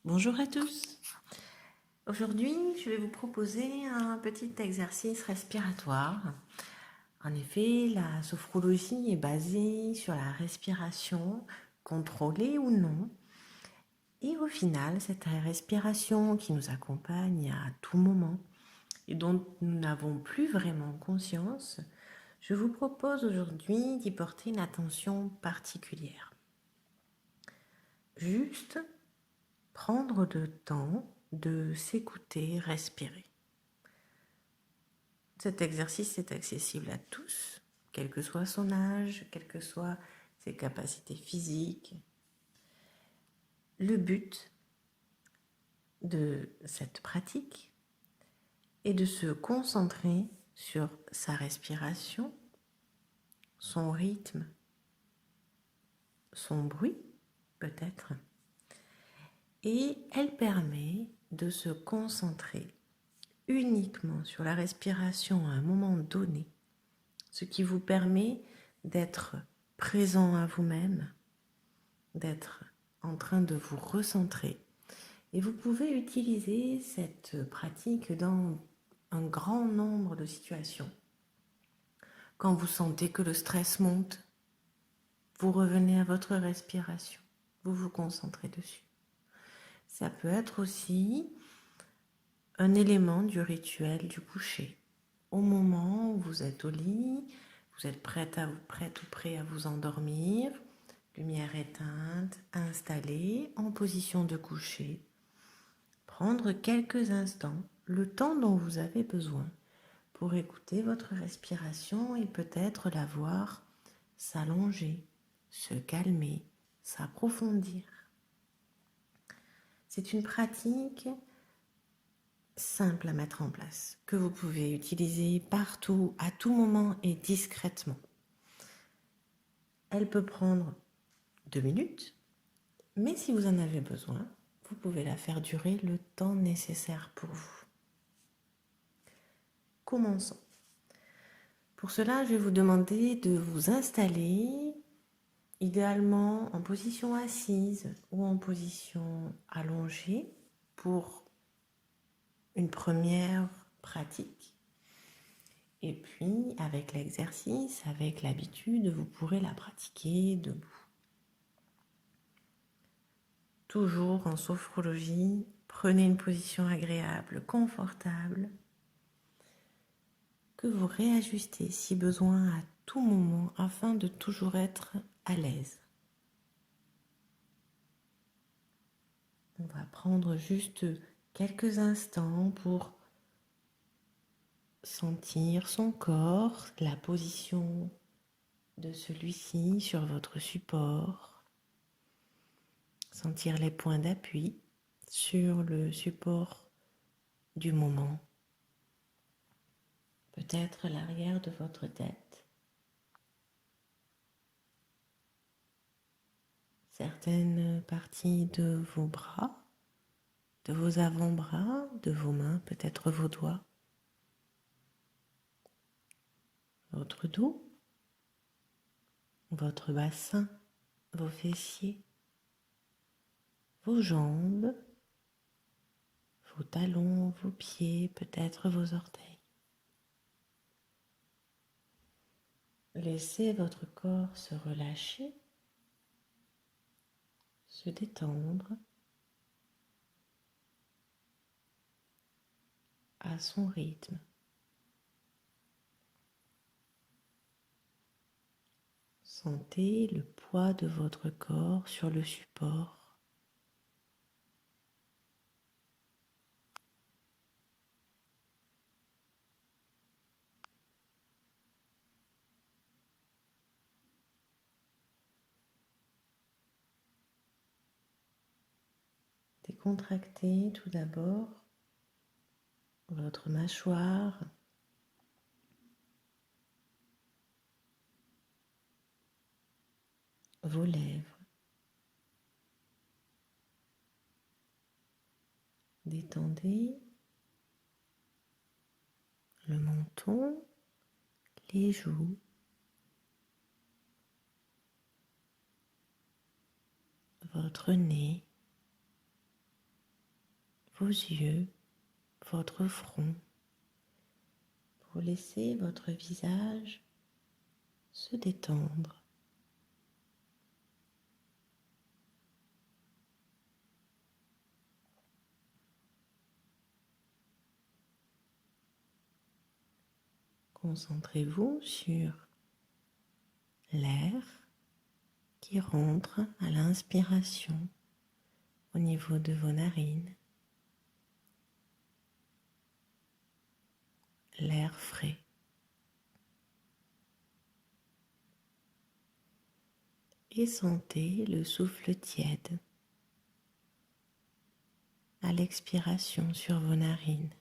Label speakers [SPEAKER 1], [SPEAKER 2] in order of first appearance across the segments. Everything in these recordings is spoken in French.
[SPEAKER 1] Bonjour à tous. Aujourd'hui, je vais vous proposer un petit exercice respiratoire. En effet, la sophrologie est basée sur la respiration, contrôlée ou non. Et au final, cette respiration qui nous accompagne à tout moment et dont nous n'avons plus vraiment conscience, je vous propose aujourd'hui d'y porter une attention particulière. Juste prendre le temps de s'écouter respirer. Cet exercice est accessible à tous, quel que soit son âge, quelles que soient ses capacités physiques. Le but de cette pratique est de se concentrer sur sa respiration, son rythme, son bruit peut-être, et elle permet de se concentrer uniquement sur la respiration à un moment donné, ce qui vous permet d'être présent à vous-même, d'être en train de vous recentrer. Et vous pouvez utiliser cette pratique dans un grand nombre de situations. Quand vous sentez que le stress monte, vous revenez à votre respiration, vous vous concentrez dessus. Ça peut être aussi un élément du rituel du coucher. Au moment où vous êtes au lit, vous êtes prête ou prêt à vous endormir, lumière éteinte, installée en position de coucher. Prendre quelques instants, le temps dont vous avez besoin pour écouter votre respiration et peut-être la voir s'allonger, se calmer, s'approfondir. C'est une pratique simple à mettre en place, que vous pouvez utiliser partout, à tout moment et discrètement. Elle peut prendre 2 minutes, mais si vous en avez besoin, vous pouvez la faire durer le temps nécessaire pour vous. Commençons. Pour cela, je vais vous demander de vous installer, idéalement en position assise ou en position allongée pour une première pratique. Et puis, avec l'exercice, avec l'habitude, vous pourrez la pratiquer debout. Toujours en sophrologie, prenez une position agréable, confortable, que vous réajustez si besoin à tout moment afin de toujours être à l'aise. On va prendre juste quelques instants pour sentir son corps, la position de celui-ci sur votre support. Sentir les points d'appui sur le support du moment. Peut-être l'arrière de votre tête. Certaines parties de vos bras, de vos avant-bras, de vos mains, peut-être vos doigts. Votre dos, votre bassin, vos fessiers, vos jambes, vos talons, vos pieds, peut-être vos orteils. Laissez votre corps se relâcher, se détendre à son rythme. Sentez le poids de votre corps sur le support. Décontractez tout d'abord votre mâchoire, vos lèvres. Détendez le menton, les joues, votre nez, vos yeux, votre front, pour laisser votre visage se détendre. Concentrez-vous sur l'air qui rentre à l'inspiration au niveau de vos narines, l'air frais. Et sentez le souffle tiède à l'expiration sur vos narines.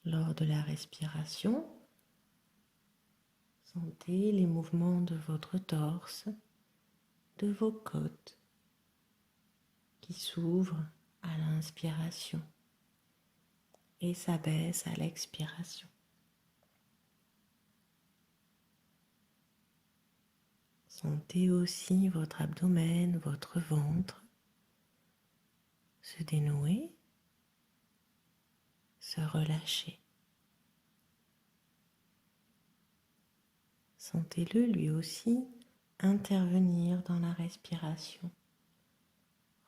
[SPEAKER 1] Lors de la respiration, sentez les mouvements de votre torse, de vos côtes qui s'ouvrent à l'inspiration et s'abaissent à l'expiration. Sentez aussi votre abdomen, votre ventre se dénouer, se relâcher. Sentez-le lui aussi intervenir dans la respiration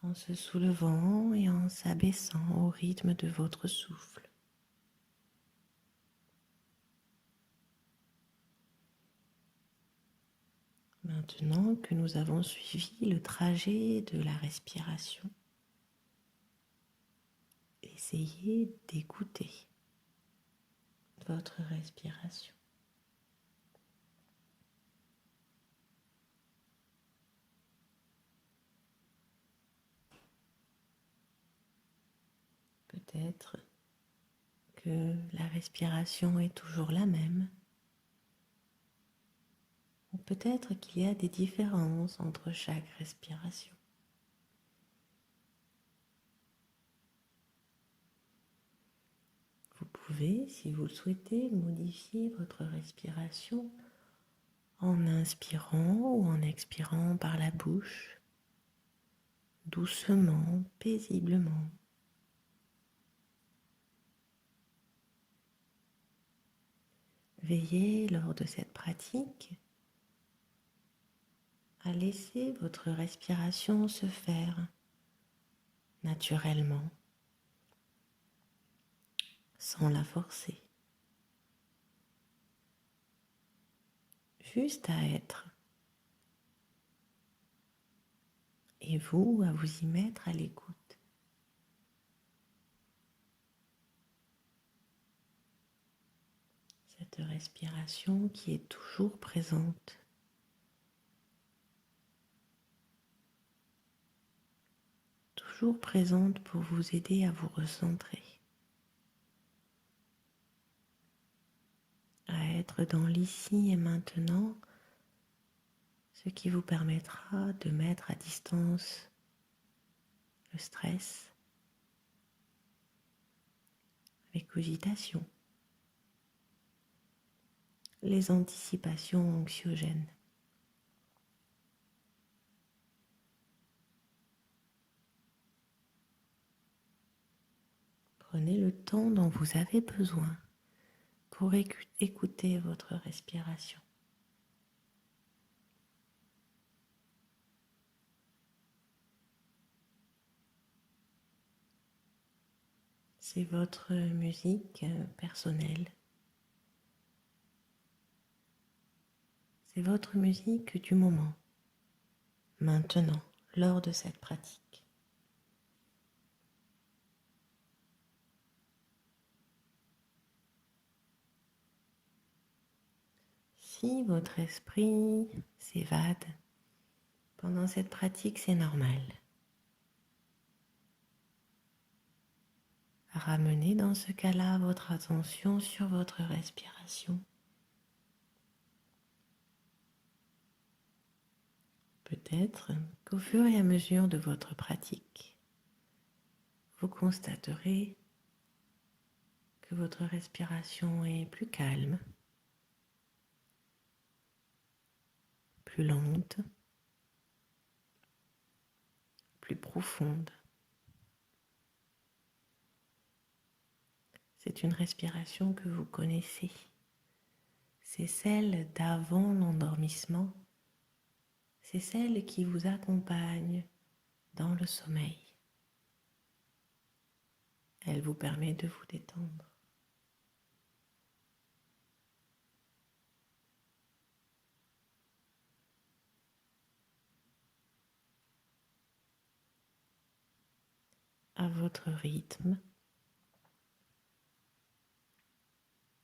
[SPEAKER 1] en se soulevant et en s'abaissant au rythme de votre souffle. Maintenant que nous avons suivi le trajet de la respiration, essayez d'écouter votre respiration. Peut-être que la respiration est toujours la même, ou peut-être qu'il y a des différences entre chaque respiration. Vous pouvez, si vous le souhaitez, modifier votre respiration en inspirant ou en expirant par la bouche, doucement, paisiblement. Veillez lors de cette pratique à laisser votre respiration se faire naturellement, sans la forcer. Juste à être. Et vous, à vous y mettre à l'écoute. Cette respiration qui est toujours présente. Toujours présente pour vous aider à vous recentrer. À être dans l'ici et maintenant, ce qui vous permettra de mettre à distance le stress, les cogitations, les anticipations anxiogènes. Prenez le temps dont vous avez besoin pour écouter votre respiration. C'est votre musique personnelle. C'est votre musique du moment, maintenant, lors de cette pratique. Si votre esprit s'évade pendant cette pratique, c'est normal. Ramenez dans ce cas-là votre attention sur votre respiration. Peut-être qu'au fur et à mesure de votre pratique, vous constaterez que votre respiration est plus calme, plus lente, plus profonde. C'est une respiration que vous connaissez. C'est celle d'avant l'endormissement. C'est celle qui vous accompagne dans le sommeil. Elle vous permet de vous détendre. À votre rythme,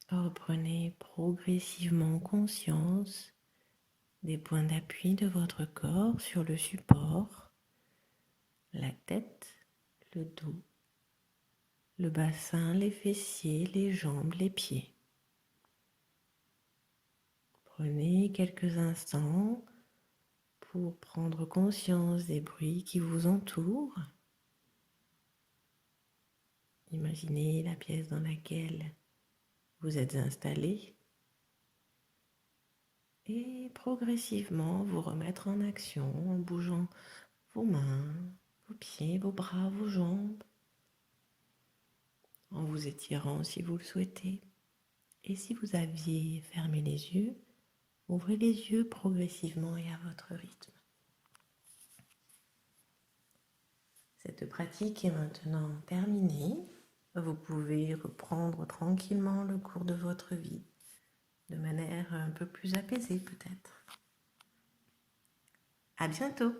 [SPEAKER 1] reprenez progressivement conscience des points d'appui de votre corps sur le support, la tête, le dos, le bassin, les fessiers, les jambes, les pieds. Prenez quelques instants pour prendre conscience des bruits qui vous entourent. Imaginez la pièce dans laquelle vous êtes installé et progressivement vous remettre en action en bougeant vos mains, vos pieds, vos bras, vos jambes, en vous étirant si vous le souhaitez. Et si vous aviez fermé les yeux, ouvrez les yeux progressivement et à votre rythme. Cette pratique est maintenant terminée. Vous pouvez reprendre tranquillement le cours de votre vie, de manière un peu plus apaisée peut-être. À bientôt!